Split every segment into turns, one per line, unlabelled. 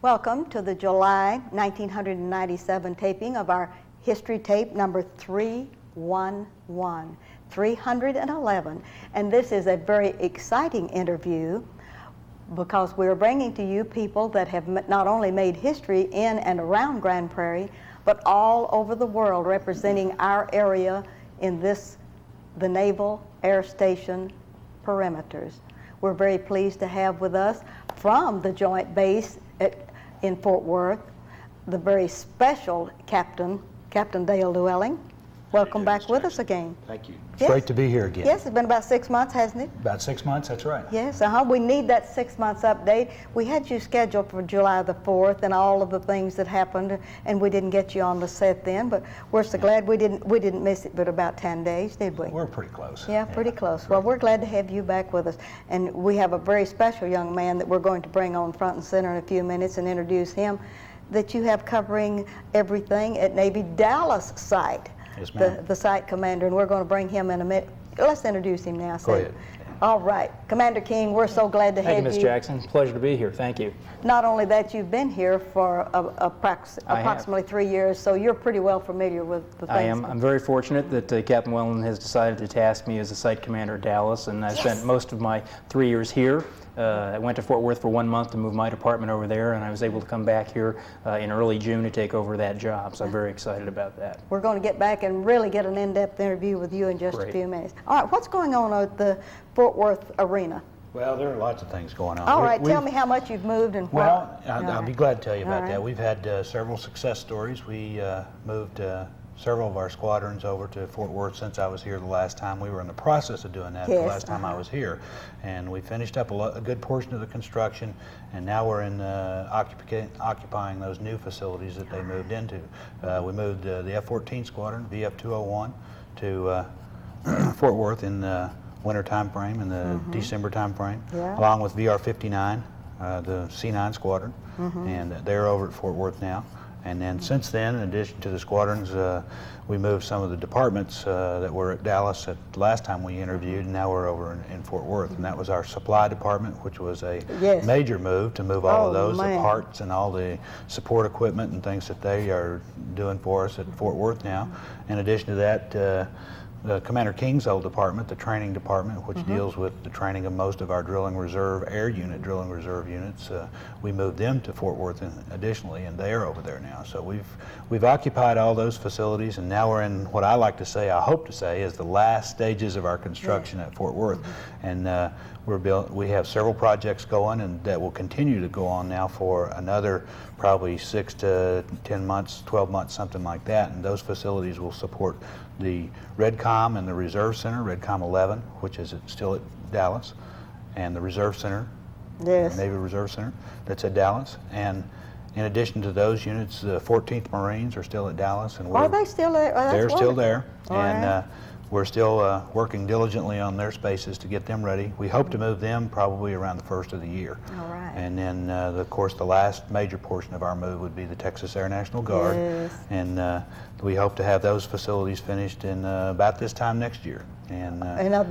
Welcome to the July 1997 taping of our history tape number 311, 311. And this is a very exciting interview because we're bringing to you people that have not only made history in and around Grand Prairie, but all over the world representing our area in the Naval Air Station perimeters. We're very pleased to have with us from the Joint Base in Fort Worth, the very special Captain Dale Llewellyn. Welcome back with us again.
Thank you.
Yes.
Great to be here again.
Yes, it's been about 6 months, hasn't it?
About 6 months, that's right.
Yes, we need that 6 months update. We had you scheduled for July the 4th and all of the things that happened, and we didn't get you on the set then, but we're so glad we didn't miss it but about 10 days, did we?
We're pretty close.
Yeah, pretty close. Well, we're glad to have you back with us. And we have a very special young man that we're going to bring on front and center in a few minutes and introduce him, that you have covering everything at Navy Dallas site.
Yes, ma'am.
The site commander, and we're going to bring him in a minute. Let's introduce him now.
Go ahead.
All right. Commander King, we're so glad to have you.
Thank you, Ms. Jackson. Pleasure to be here. Thank you.
Not only that, you've been here for approximately 3 years, so you're pretty well familiar with the things.
I am. I'm very fortunate that Captain Wellen has decided to task me as the site commander at Dallas, and I spent most of my 3 years here. I went to Fort Worth for 1 month to move my department over there, and I was able to come back here in early June to take over that job, so I'm very excited about that.
We're going to get back and really get an in-depth interview with you in just a few minutes. All right, what's going on at the Fort Worth Arena?
Well, there are lots of things going on.
All right, tell me how much you've moved and what.
Well, I'll be glad to tell you about that. We've had several success stories. We moved several of our squadrons over to Fort Worth since I was here the last time. We were in the process of doing that the last time I was here. And we finished up a good portion of the construction, and now we're in occupying those new facilities that they moved into. We moved the F-14 squadron, VF-201, to Fort Worth in the winter time frame, in the December time frame, along with VR-59, the C-9 squadron, and they're over at Fort Worth now. And then since then, in addition to the squadrons, we moved some of the departments that were at Dallas at the last time we interviewed, and now we're over in Fort Worth. And that was our supply department, which was a major move to move all of those, the parts and all the support equipment and things that they are doing for us at Fort Worth now. In addition to that, Commander King's old department, the training department, which deals with the training of most of our drilling reserve units, we moved them to Fort Worth additionally, and they are over there now. So we've occupied all those facilities, and now we're in what I like to say, I hope to say, is the last stages of our construction at Fort Worth. And we have several projects going, and that will continue to go on now for another probably 6 to 10 months, 12 months, something like that. And those facilities will support the REDCOM and the Reserve Center, REDCOM 11, which is still at Dallas, and the Reserve Center, Navy Reserve Center, that's at Dallas. And in addition to those units, the 14th Marines are still at Dallas. And
are they still there? Oh,
they're still there.
And
we're still working diligently on their spaces to get them ready. We hope to move them probably around the first of the year.
All right.
And then, of course, the last major portion of our move would be the Texas Air National Guard. And we hope to have those facilities finished in about this time next year. And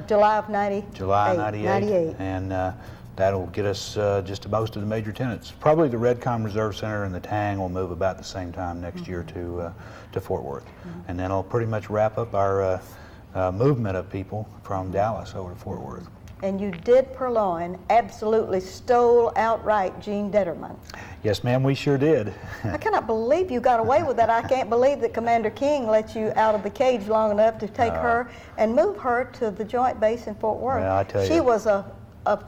July of 90?
July 98. And that'll get us just to most of the major tenants. Probably the REDCOM Reserve Center and the TANG will move about the same time next year to Fort Worth. And then it'll pretty much wrap up our movement of people from Dallas over to Fort Worth.
And you did purloin, absolutely stole outright Jean Detterman.
Yes, ma'am, we sure did.
I cannot believe you got away with that. I can't believe that Commander King let you out of the cage long enough to take her and move her to the Joint Base in Fort Worth.
Well, I tell you,
she was a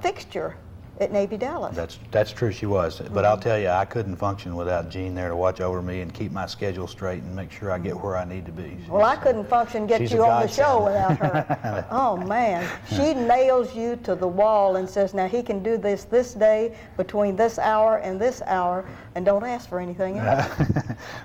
fixture at Navy Dallas.
That's true, she was. But I'll tell you, I couldn't function without Jean there to watch over me and keep my schedule straight and make sure I get where I need to be.
Well, I couldn't function, get you on the show without her. Oh, man. She nails you to the wall and says, now he can do this day between this hour, and and don't ask for anything else.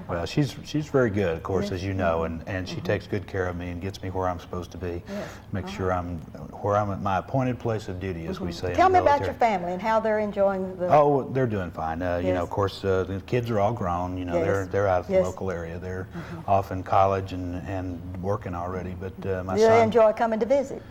Well, she's very good, of course, as you know, and she takes good care of me and gets me where I'm supposed to be. Make sure I'm at my appointed place of duty, as we say.
Tell me about your family and how they're enjoying the...
Oh, they're doing fine. You know, of course, the kids are all grown. You know, they're out of the local area. They're off in college and working already. But my son...
Do they enjoy coming to visit?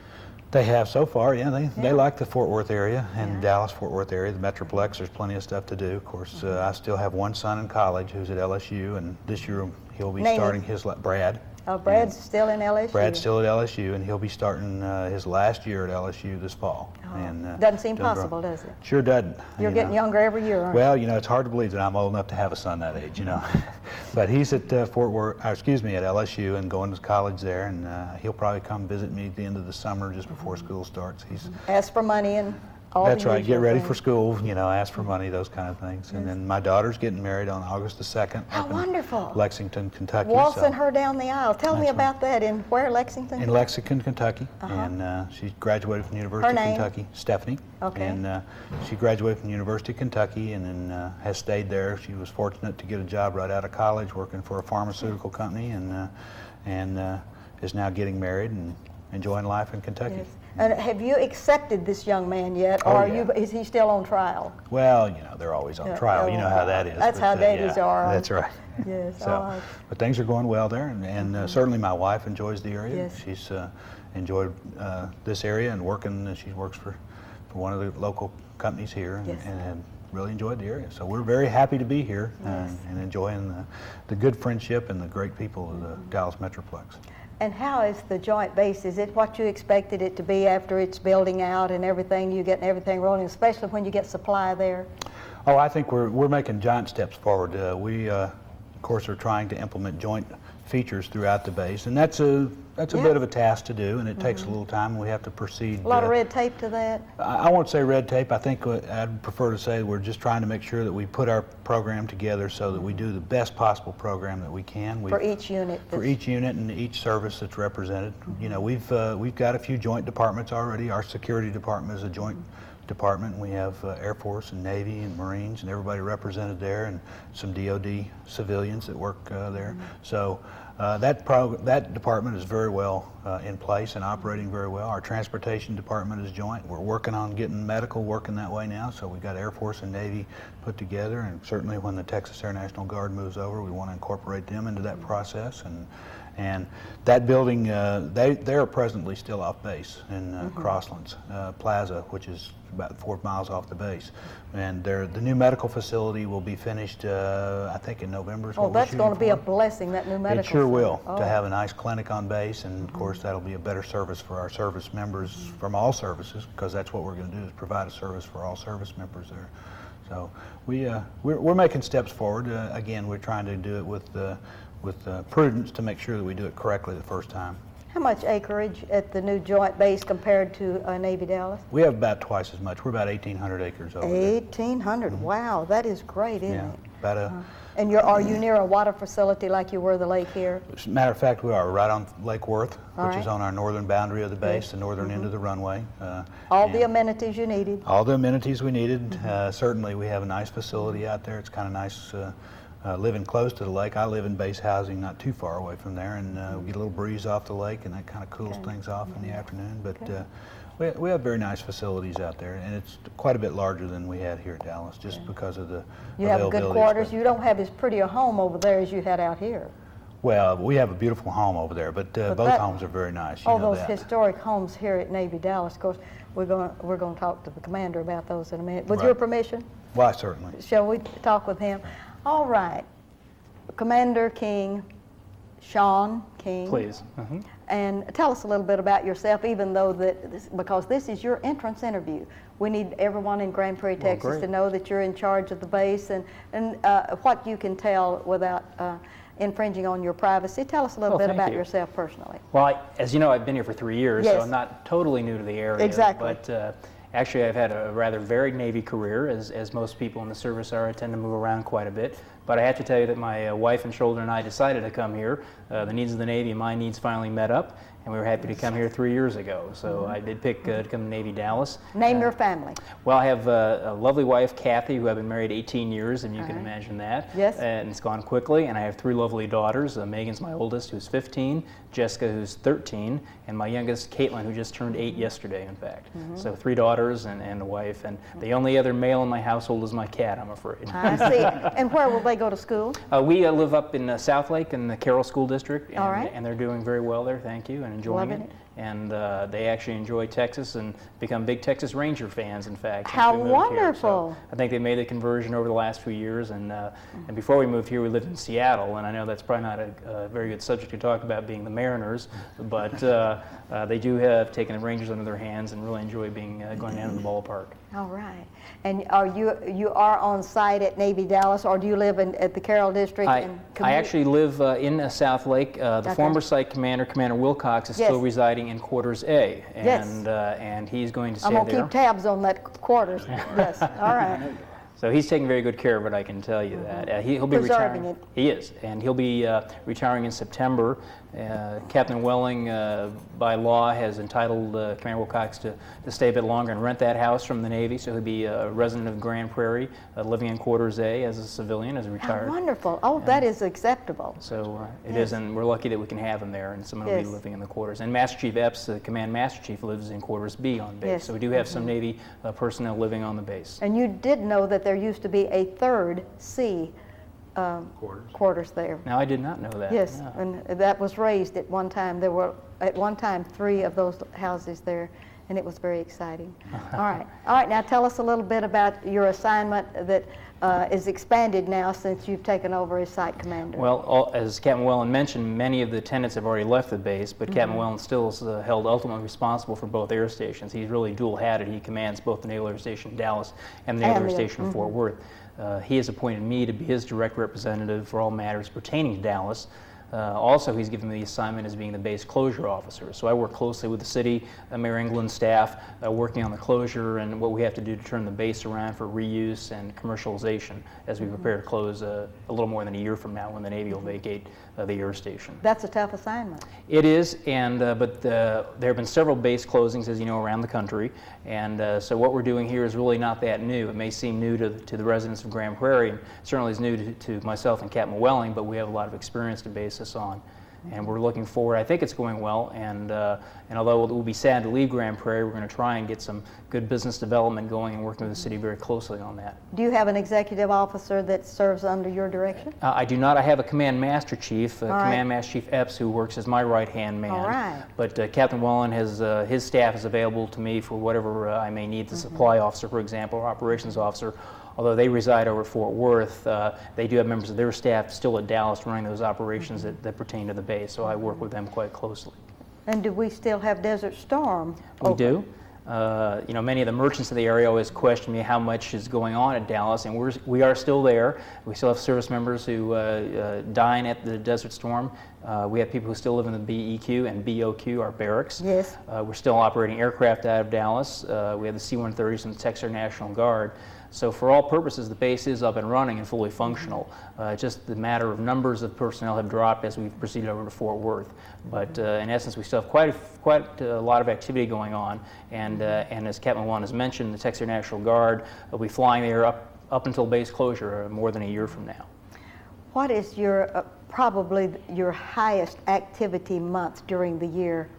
They have so far, yeah. They like the Fort Worth area and Dallas-Fort Worth area, the Metroplex. There's plenty of stuff to do. Of course, I still have one son in college who's at LSU, and this year he'll be starting his, Brad.
Oh, Brad's still in LSU.
Brad's still at LSU, and he'll be starting his last year at LSU this fall.
Oh,
and
doesn't seem possible, does it?
Sure doesn't.
You're getting younger every year, aren't you?
Well, it's hard to believe that I'm old enough to have a son that age, But he's at at LSU and going to college there, and he'll probably come visit me at the end of the summer just before school starts. He's
ask for money and all
That's
the
right. Get ready
things.
for school, ask for money, those kind of things. And then my daughter's getting married on August the 2nd.
How
up in
wonderful.
Lexington, Kentucky.
Waltzing her down the aisle. Tell me
That's
about that. In where, Lexington?
In Lexington, Kentucky. And she graduated from the University
Her
of
name?
Kentucky. Stephanie.
Okay.
And she graduated from the University of Kentucky and then has stayed there. She was fortunate to get a job right out of college working for a pharmaceutical company and is now getting married and enjoying life in Kentucky.
Yes. And have you accepted this young man yet, or is he still on trial?
Well, they're always on trial. You know how that is.
That's how babies are.
That's right.
Yes.
So, but things are going well there, and certainly my wife enjoys the area.
Yes.
She's enjoyed this area and working. She works for one of the local companies here, and really enjoyed the area. So we're very happy to be here and enjoying the good friendship and the great people of the Dallas Metroplex.
And how is the joint base? Is it what you expected it to be after it's building out and everything? You getting everything rolling, especially when you get supply there?
Oh, I think we're making giant steps forward. We, of course, are trying to implement joint features throughout the base, and that's a bit of a task to do, and it takes a little time. And we have to proceed.
A lot of red tape to that?
I won't say red tape. I think I'd prefer to say we're just trying to make sure that we put our program together so that we do the best possible program that we can.
For each unit?
For each unit and each service that's represented. We've got a few joint departments already. Our security department is a joint department. We have Air Force and Navy and Marines and everybody represented there, and some DOD civilians that work there. So that department is very well in place and operating very well. Our transportation department is joint. We're working on getting medical working that way now, so we've got Air Force and Navy put together, and certainly when the Texas Air National Guard moves over, we want to incorporate them into that process. And that building, they are presently still off base in Crosslands Plaza, which is about 4 miles off the base. And the new medical facility will be finished, I think, in November.
Oh, that's going to be a blessing, that new medical
facility. It sure will,
to
have a nice clinic on base, and of course that'll be a better service for our service members from all services, because that's what we're going to do, is provide a service for all service members there. So we're making steps forward. Again, we're trying to do it with prudence to make sure that we do it correctly the first time.
How much acreage at the new joint base compared to Navy Dallas?
We have about twice as much. We're about 1,800 acres over there.
1,800, wow, that is great, isn't it?
About
And are you near a water facility like you were the lake here?
As a matter of fact, we are right on Lake Worth, which is on our northern boundary of the base, the northern end of the runway.
All the amenities you needed?
All the amenities we needed. Certainly we have a nice facility out there. It's kind of nice living close to the lake. I live in base housing not too far away from there, and we get a little breeze off the lake, and that kind of cools things off in the afternoon. But we have very nice facilities out there, and it's quite a bit larger than we had here at Dallas, just because of the
You have good quarters. You don't have as pretty a home over there as you had out here.
Well, we have a beautiful home over there, but both homes are very nice. You know
those historic homes here at Navy Dallas, of course, we're going to talk to the commander about those in a minute. With your permission?
Why, certainly.
Shall we talk with him? All right. Commander King, Sean King.
Please.
And tell us a little bit about yourself, even though because this is your entrance interview. We need everyone in Grand Prairie, Texas to know that you're in charge of the base and what you can tell without infringing on your privacy. Tell us a little bit about yourself personally.
Well, as you know, I've been here for 3 years, so I'm not totally new to the area.
Exactly.
But actually, I've had a rather varied Navy career, as most people in the service are. I tend to move around quite a bit. But I have to tell you that my wife and children and I decided to come here. The needs of the Navy and my needs finally met up, and we were happy to come here 3 years ago. So I did pick to come to Navy Dallas.
Name your family.
Well, I have a lovely wife, Kathy, who I've been married 18 years, and you can imagine that.
Yes.
And it's gone quickly. And I have 3 lovely daughters. Megan's my oldest, who's 15, Jessica, who's 13, and my youngest, Caitlin, who just turned 8 yesterday, in fact. So 3 daughters and a wife. And the only other male in my household is my cat, I'm afraid.
I see. And where will they go to school?
We live up in South Lake in the Carroll School District, and,
All right.
and they're doing very well there, thank you, and enjoying
Loving
it. and they actually enjoy Texas and become big Texas Ranger fans, in fact.
How
since we moved here.
wonderful.
So I think they made the conversion over the last few years, and before we moved here, we lived in Seattle, and I know that's probably not a very good subject to talk about, being the Mariners, but they do have taken the Rangers under their hands and really enjoy being going down to the ballpark.
All right. And are you are on site at Navy Dallas, or do you live at the Carroll District?
I actually live in South Lake. The former site commander, Commander Wilcox, is still residing in Quarters A, and he's going to stay there.
I'm going to keep tabs on that quarters. Yes. All right.
So he's taking very good care of it, I can tell you that. He'll be
Preserving
retiring.
it.
He is, and he'll be retiring in September. Captain Welling, by law, has entitled Commander Wilcox to stay a bit longer and rent that house from the Navy, so he'll be a resident of Grand Prairie, living in Quarters A as a civilian, as a retired.
How wonderful. Oh, that is acceptable.
So it is, and we're lucky that we can have him there, and someone will be living in the quarters. And Master Chief Epps, the Command Master Chief, lives in Quarters B on base, so we do have some Navy personnel living on the base.
And you did know that there used to be a third C quarters there.
Now, I did not know that.
Yes, and that was raised at one time. There were, at one time, 3 of those houses there, and it was very exciting. All right. All right, now tell us a little bit about your assignment that is expanded now since you've taken over as site commander.
Well, as Captain Welland mentioned, many of the tenants have already left the base, but Captain Welland still is held ultimately responsible for both air stations. He's really dual-hatted. He commands both the Naval Air Station Dallas and the Naval Air Station Fort Worth. He has appointed me to be his direct representative for all matters pertaining to Dallas. Also, he's given me the assignment as being the base closure officer. So I work closely with the city, Mayor England staff, working on the closure and what we have to do to turn the base around for reuse and commercialization as we prepare to close a little more than a year from now when the Navy will vacate the air station.
That's a tough assignment.
It is, and but there have been several base closings, as you know, around the country, and so what we're doing here is really not that new. It may seem new to the residents of Grand Prairie, and certainly is new to myself and Captain Welling, but we have a lot of experience to base this on. And we're looking forward. I think it's going well, and although it will be sad to leave Grand Prairie, we're going to try and get some good business development going and working with the city very closely on that.
Do you have an executive officer that serves under your direction?
I do not. I have a Command Master Chief, Command Master Chief Epps, who works as my right-hand man.
All right.
But Captain Welland has his staff is available to me for whatever I may need. The supply officer, for example, or operations officer. Although they reside over at Fort Worth, they do have members of their staff still at Dallas running those operations that pertain to the base, so I work with them quite closely.
And do we still have Desert Storm?
We do. You know, many of the merchants of the area always question me how much is going on at Dallas, and we are still there. We still have service members who dine at the Desert Storm. We have people who still live in the BEQ and BOQ, our barracks.
Yes.
We're still operating aircraft out of Dallas. We have the C-130s from the Texas Air National Guard. So for all purposes, the base is up and running and fully functional. Just the matter of numbers of personnel have dropped as we've proceeded over to Fort Worth. But in essence, we still have quite a lot of activity going on. And as Captain Welland has mentioned, the Texas Air National Guard will be flying there up until base closure more than a year from now.
What is your probably your highest activity month during the year?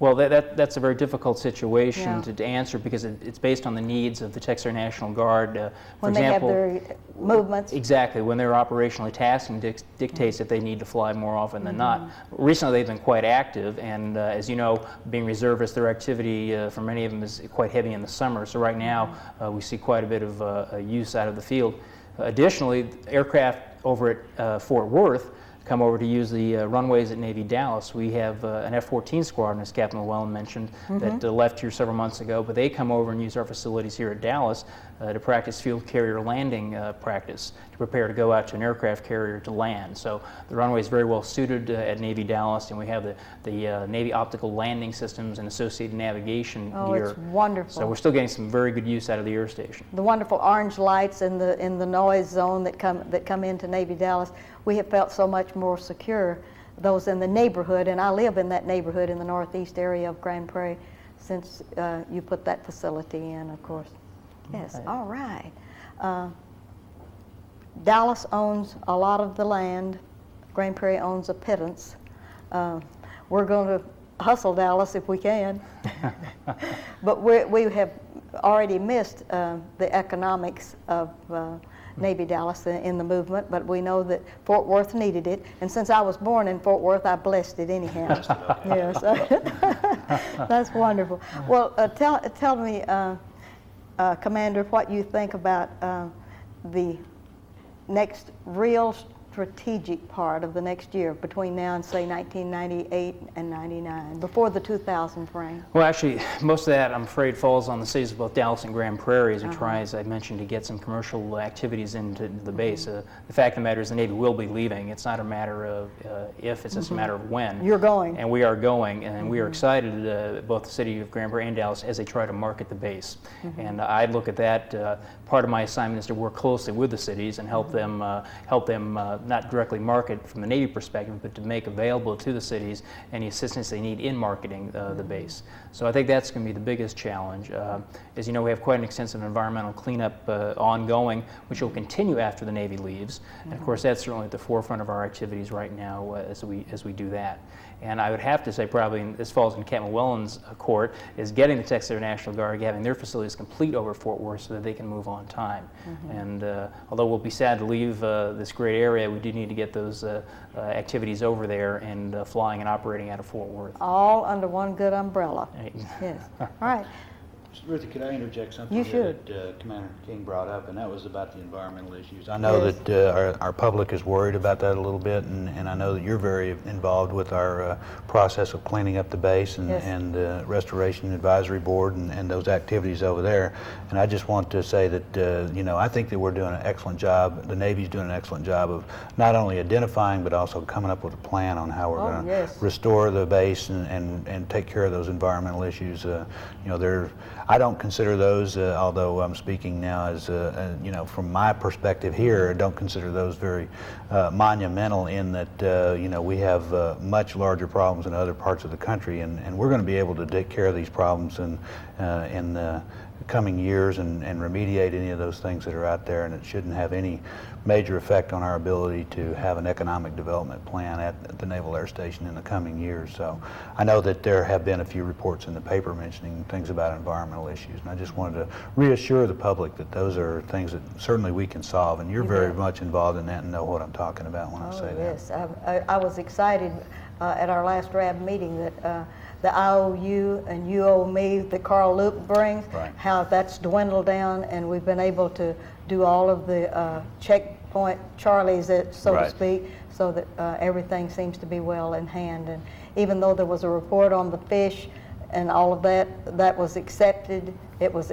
Well, that's a very difficult situation to answer because it's based on the needs of the Texas Air National Guard.
When they have their movements?
Exactly. When they're operationally tasked and dictates that they need to fly more often than not. Recently, they've been quite active, and as you know, being reservists, their activity for many of them is quite heavy in the summer. So right now, we see quite a bit of use out of the field. Additionally, aircraft over at Fort Worth come over to use the runways at Navy Dallas. We have an F-14 squadron, as Captain Welland mentioned, that left here several months ago, but they come over and use our facilities here at Dallas to practice field carrier landing practice, to prepare to go out to an aircraft carrier to land. So the runway is very well suited at Navy Dallas, and we have the Navy optical landing systems and associated navigation gear.
Oh, it's wonderful.
So we're still getting some very good use out of the air station.
The wonderful orange lights in the noise zone that come into Navy Dallas, we have felt so much more secure, those in the neighborhood, and I live in that neighborhood in the northeast area of Grand Prairie since you put that facility in, of course. Yes, all right. Dallas owns a lot of the land. Grand Prairie owns a pittance. We're going to hustle Dallas if we can. But we have already missed the economics of Navy Dallas in the movement, but we know that Fort Worth needed it. And since I was born in Fort Worth, I blessed it anyhow. Yes, that's wonderful. Well, tell me, Commander, what you think about the next real strategic part of the next year between now and say 1998 and 99, before the 2000 frame?
Well, actually, most of that, I'm afraid, falls on the cities of both Dallas and Grand Prairie as we try, as I mentioned, to get some commercial activities into the base. The fact of the matter is the Navy will be leaving. It's not a matter of if, it's just a matter of when.
You're going.
And we are going, and we are excited, both the city of Grand Prairie and Dallas, as they try to market the base. And I look at that, part of my assignment is to work closely with the cities and help them not directly market from the Navy perspective, but to make available to the cities any assistance they need in marketing the base. So I think that's going to be the biggest challenge. As you know, we have quite an extensive environmental cleanup ongoing, which will continue after the Navy leaves. And of course, that's certainly at the forefront of our activities right now as we do that. And I would have to say, probably, and this falls in Captain Welland's court, is getting the Texas Air National Guard, having their facilities complete over Fort Worth so that they can move on time. And although we'll be sad to leave this great area, we do need to get those activities over there and flying and operating out of Fort Worth.
All under one good umbrella.
Right.
Yes. All right.
Ruthie, could I interject something
You
here
should.
that Commander King brought up, and that was about the environmental issues. I know that our public is worried about that a little bit, and I know that you're very involved with our process of cleaning up the base and Restoration Advisory Board and those activities over there. And I just want to say that, you know, I think that we're doing an excellent job. The Navy's doing an excellent job of not only identifying, but also coming up with a plan on how we're going to restore the base and take care of those environmental issues. You know, I don't consider those, although I'm speaking now as, you know, from my perspective here, I don't consider those very monumental in that, you know, we have much larger problems in other parts of the country, and we're going to be able to take care of these problems in the coming years and remediate any of those things that are out there, and it shouldn't have any major effect on our ability to have an economic development plan at the Naval Air Station in the coming years. So I know that there have been a few reports in the paper mentioning things about environmental issues, and I just wanted to reassure the public that those are things that certainly we can solve, and you're very much involved in that and know what I'm talking about when I say that.
Yes, I was excited at our last RAB meeting that the IOU and you owe me that Carl Loop brings, how that's dwindled down, and we've been able to do all of the checkpoint Charlies, so to speak, so that everything seems to be well in hand. And even though there was a report on the fish and all of that, that was accepted. It was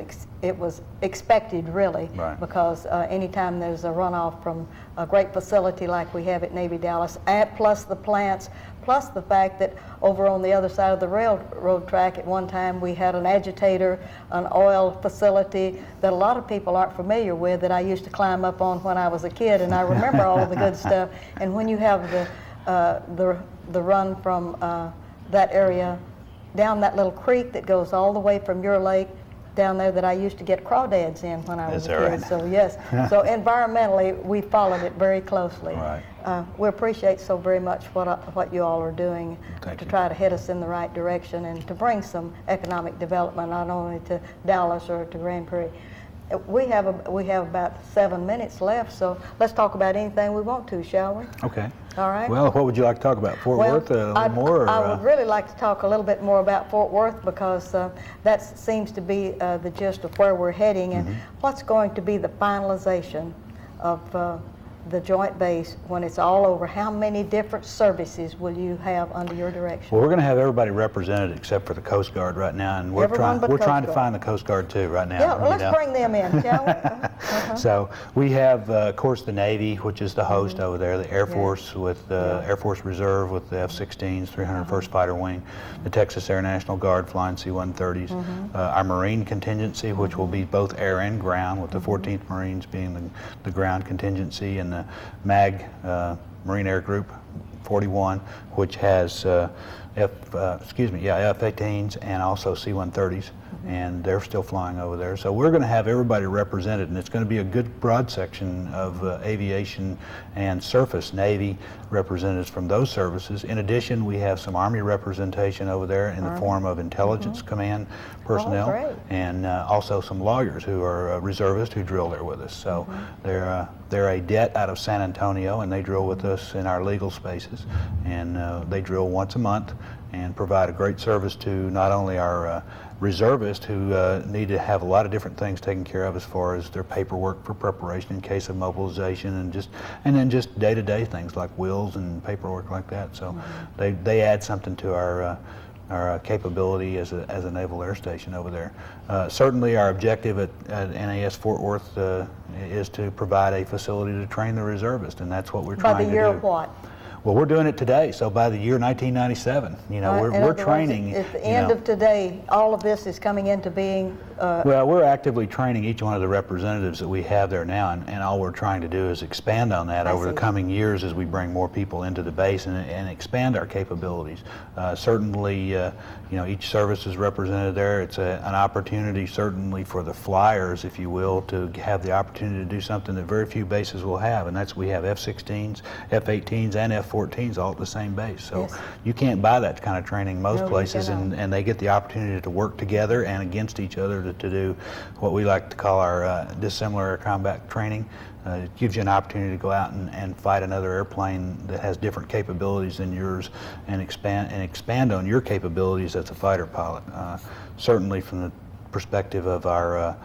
expected, really, because anytime there's a runoff from a great facility like we have at Navy Dallas, plus the plants, plus the fact that over on the other side of the railroad track at one time we had an agitator, an oil facility that a lot of people aren't familiar with, that I used to climb up on when I was a kid, and I remember all of the good stuff. And when you have the run from that area down that little creek that goes all the way from your lake down there, that I used to get crawdads in when I was a kid.
Right?
So yes, so environmentally we followed it very closely. We appreciate so very much what you all are doing to try to head us in the right direction and to bring some economic development not only to Dallas or to Grand Prairie. We have about 7 minutes left, so let's talk about anything we want to, shall we?
Okay.
All right.
Well, what would you like to talk about? Fort Worth a little more?
I would really like to talk a little bit more about Fort Worth, because that seems to be the gist of where we're heading, and what's going to be the finalization of the joint base when it's all over. How many different services will you have under your direction?
Well, we're going to have everybody represented except for the Coast Guard right now, and we're trying to find the Coast Guard too right now.
Yeah, well, let's bring them in, shall we?
So we have, of course, the Navy, which is the host over there, the Air Force with Air Force Reserve with the F-16s, 301st Fighter Wing, the Texas Air National Guard flying C-130s, our Marine contingency, which will be both air and ground, with the 14th Marines being the ground contingency, and the MAG, Marine Air Group 41, which has F-18s and also C-130s, and they're still flying over there. So we're going to have everybody represented, and it's going to be a good broad section of aviation and surface Navy representatives from those services. In addition, we have some Army representation over there in the form of intelligence command personnel, and also some lawyers who are reservists who drill there with us. So they're a det out of San Antonio, and they drill with us in our legal spaces, and they drill once a month and provide a great service to not only our reservists who need to have a lot of different things taken care of as far as their paperwork for preparation in case of mobilization, and then just day-to-day things like wills and paperwork like that. So they add something to our capability as a naval air station over there. Certainly our objective at NAS Fort Worth is to provide a facility to train the reservists, and that's what we're trying to do.
By the year of what?
Well, we're doing it today, so by the year 1997, we're training.
At the end of today, all of this is coming into being.
Well, we're actively training each one of the representatives that we have there now, and all we're trying to do is expand on that over the coming years as we bring more people into the base and expand our capabilities. Certainly, each service is represented there. It's an opportunity, certainly, for the flyers, if you will, to have the opportunity to do something that very few bases will have, and that's we have F-16s, F-18s, and F-14s all at the same base. So you can't buy that kind of training most places, and they get the opportunity to work together and against each other to do what we like to call our dissimilar air combat training. It gives you an opportunity to go out and fight another airplane that has different capabilities than yours, and expand on your capabilities as a fighter pilot. Certainly from the perspective of our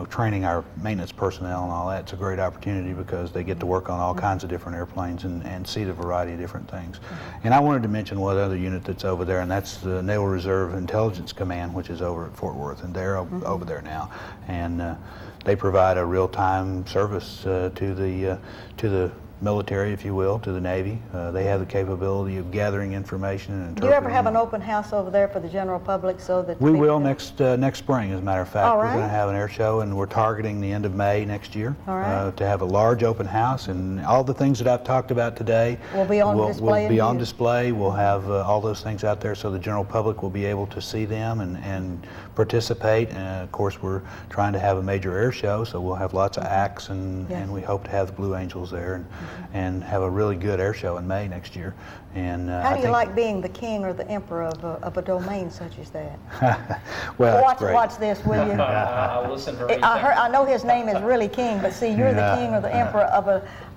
training our maintenance personnel and all that, it's a great opportunity because they get to work on all kinds of different airplanes and see the variety of different things. And I wanted to mention one other unit that's over there, and that's the Naval Reserve Intelligence Command, which is over at Fort Worth, and they're over there now. And they provide a real-time service to the military, if you will, to the Navy. They have the capability of gathering information and interpreting.
Do you ever have an open house over there for the general public so that
we will next spring, as a matter of fact.
All
We're
right.
going to have an air show, and we're targeting the end of May next year to have a large open house, and all the things that I've talked about today
will be on display.
Will be on display. We'll have all those things out there so the general public will be able to see them and participate. And of course, we're trying to have a major air show, so we'll have lots of acts, and we hope to have the Blue Angels there and have a really good air show in May next year. And
how do you like being the king or the emperor of a domain such as that?
Well,
watch this, will you?
I'll listen for
I know his name is really King, but see, you're the king or the emperor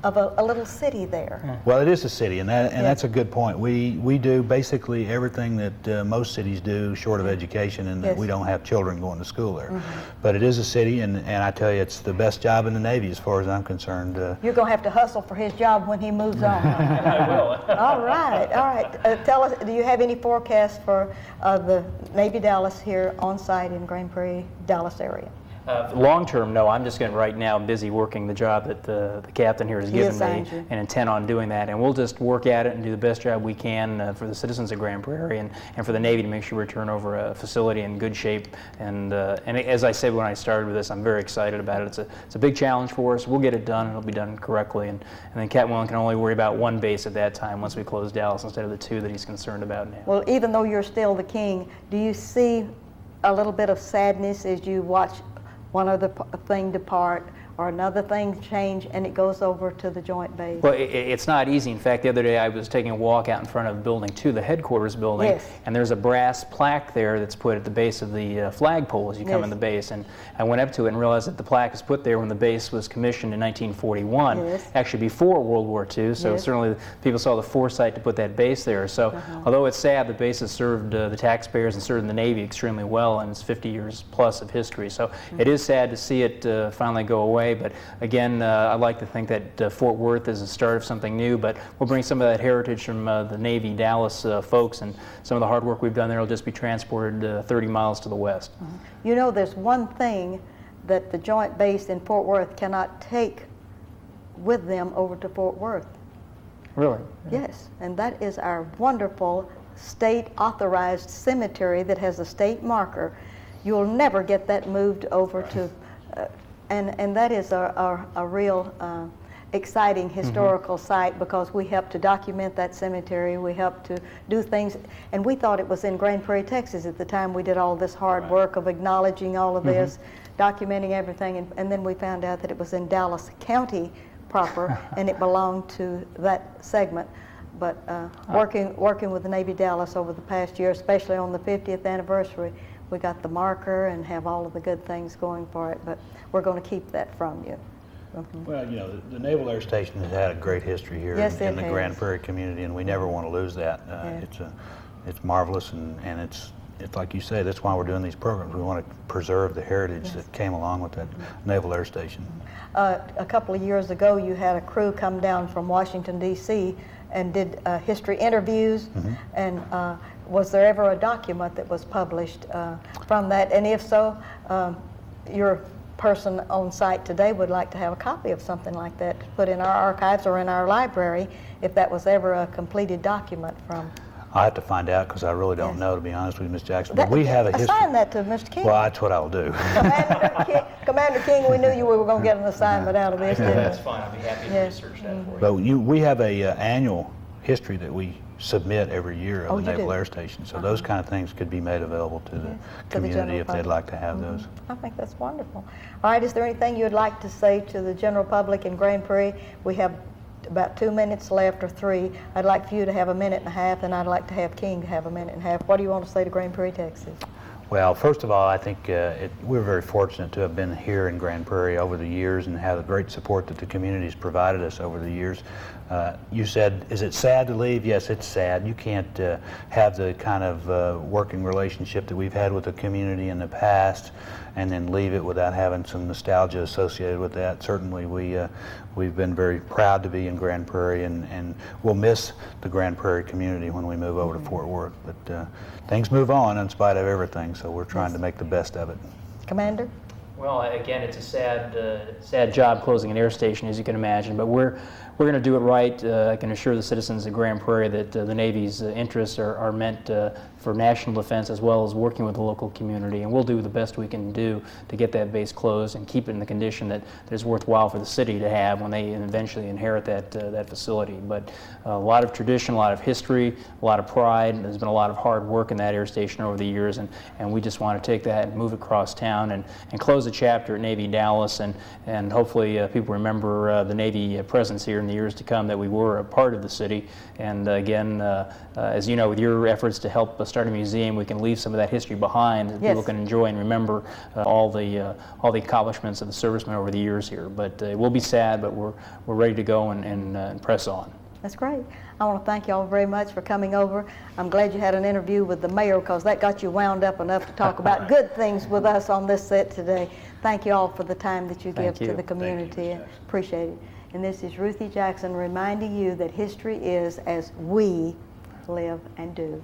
of a little city there.
Well, it is a city, and that's a good point. We do basically everything that most cities do, short of education, and that we don't have children going to school there. But it is a city, and I tell you, it's the best job in the Navy as far as I'm concerned.
You're going to have to hustle for his job when he moves on.
I will.
All right. Tell us, do you have any forecast for the Navy Dallas here on site in Grand Prairie, Dallas area?
Long term, no. I'm just getting right now busy working the job that the captain here has given me, and intent on doing that. And we'll just work at it and do the best job we can for the citizens of Grand Prairie and for the Navy to make sure we turn over a facility in good shape. And as I said when I started with this, I'm very excited about it. It's a big challenge for us. We'll get it done, and it'll be done correctly. And then Captain Wellen can only worry about one base at that time once we close Dallas instead of the two that he's concerned about now.
Well, even though you're still the king, do you see a little bit of sadness as you watch one other thing depart or another thing change and it goes over to the joint base?
Well, it's not easy. In fact, the other day I was taking a walk out in front of Building 2, the headquarters building, and there's a brass plaque there that's put at the base of the flagpole as you come in the base. And I went up to it and realized that the plaque was put there when the base was commissioned in 1941, actually before World War II, so certainly people saw the foresight to put that base there. So although it's sad, the base has served the taxpayers and served the Navy extremely well in its 50 years plus of history. So it is sad to see it finally go away. But again, I like to think that Fort Worth is the start of something new, but we'll bring some of that heritage from the Navy Dallas folks, and some of the hard work we've done there will just be transported 30 miles to the west.
You know, there's one thing that the joint base in Fort Worth cannot take with them over to Fort Worth.
Really?
Yes, and that is our wonderful state-authorized cemetery that has a state marker. You'll never get that moved over to, and that is a real exciting historical site because we helped to document that cemetery. We helped to do things, and we thought it was in Grand Prairie, Texas at the time. We did all this hard work of acknowledging all of this, documenting everything, and then we found out that it was in Dallas County proper, and it belonged to that segment. But working with the Navy Dallas over the past year, especially on the 50th anniversary, we got the marker and have all of the good things going for it, but we're going to keep that from you.
Well, you know, the Naval Air Station has had a great history here in the Grand Prairie community, and we never want to lose that. It's marvelous, and it's like you say, that's why we're doing these programs. We want to preserve the heritage that came along with that Naval Air Station.
A couple of years ago, you had a crew come down from Washington, D.C. and did history interviews, and was there ever a document that was published from that? And if so, your person on site today would like to have a copy of something like that to put in our archives or in our library if that was ever a completed document from.
I have to find out because I really don't know, to be honest with you, Ms. Jackson. But we have a history.
Assign that to Mr. King.
Well, that's what I'll do.
Commander King, we knew we were going to get an assignment out of this.
That's fine. I'll be happy to research that for you.
But we have a annual history that we submit every year of the Naval Air Station. So those kind of things could be made available to the community if they'd like to have those.
I think that's wonderful. All right, is there anything you would like to say to the general public in Grand Prairie? We have about 2 minutes left, or 3. I'd like for you to have a minute and a half, and I'd like to have King have a minute and a half. What do you want to say to Grand Prairie, Texas?
Well, first of all, I think we're very fortunate to have been here in Grand Prairie over the years and have the great support that the community's provided us over the years. You said, is it sad to leave? Yes, it's sad. You can't have the kind of working relationship that we've had with the community in the past and then leave it without having some nostalgia associated with that. Certainly we've been very proud to be in Grand Prairie, and we'll miss the Grand Prairie community when we move over to Fort Worth. But things move on in spite of everything, so we're trying to make the best of it.
Commander?
Well, again, it's a sad job closing an air station, as you can imagine, but we're going to do it right. I can assure the citizens of Grand Prairie that the Navy's interests are meant for national defense as well as working with the local community, and we'll do the best we can do to get that base closed and keep it in the condition that is worthwhile for the city to have when they eventually inherit that facility. But a lot of tradition, a lot of history, a lot of pride. There's been a lot of hard work in that air station over the years, and we just want to take that and move it across town and close a chapter at Navy Dallas, and hopefully people remember the Navy presence here in the years to come, that we were a part of the city. And again, as you know, with your efforts to help start a museum, we can leave some of that history behind that people can enjoy and remember all the accomplishments of the servicemen over the years here. But it will be sad, but we're ready to go and press on.
That's great. I want to thank you all very much for coming over. I'm glad you had an interview with the mayor because that got you wound up enough to talk about good things with us on this set today. Thank you all for the time that you give to the community. Appreciate it. And this is Ruthie Jackson reminding you that history is as we live and do.